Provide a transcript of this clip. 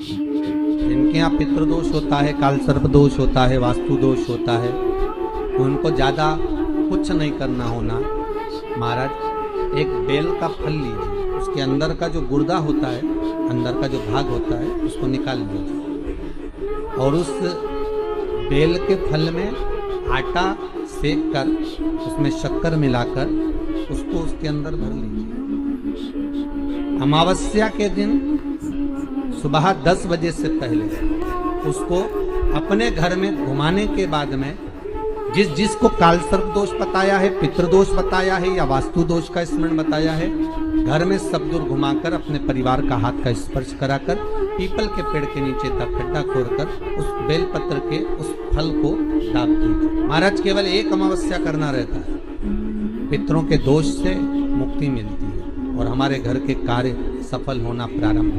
जिनके यहाँ पितृदोष होता है, काल सर्प दोष होता है, वास्तु दोष होता है, उनको ज्यादा कुछ नहीं करना होना। महाराज एक बेल का फल लीजिए, उसके अंदर का जो गुर्दा होता है, अंदर का जो भाग होता है, उसको निकाल लीजिए और उस बेल के फल में आटा सेक कर उसमें शक्कर मिलाकर उसको उसके अंदर भर लीजिए। अमावस्या के दिन सुबह 10 बजे से पहले उसको अपने घर में घुमाने के बाद में जिसको काल सर्प दोष बताया है, पितृदोष बताया है या वास्तु दोष का स्मरण बताया है, घर में सब दूर घुमाकर अपने परिवार का हाथ का स्पर्श कराकर पीपल के पेड़ के नीचे तक खड्डा खोदकर उस बेलपत्र के उस फल को दाब दीजिए। महाराज केवल एक अमावस्या करना रहता है, पितरों के दोष से मुक्ति मिलती है और हमारे घर के कार्य सफल होना प्रारंभ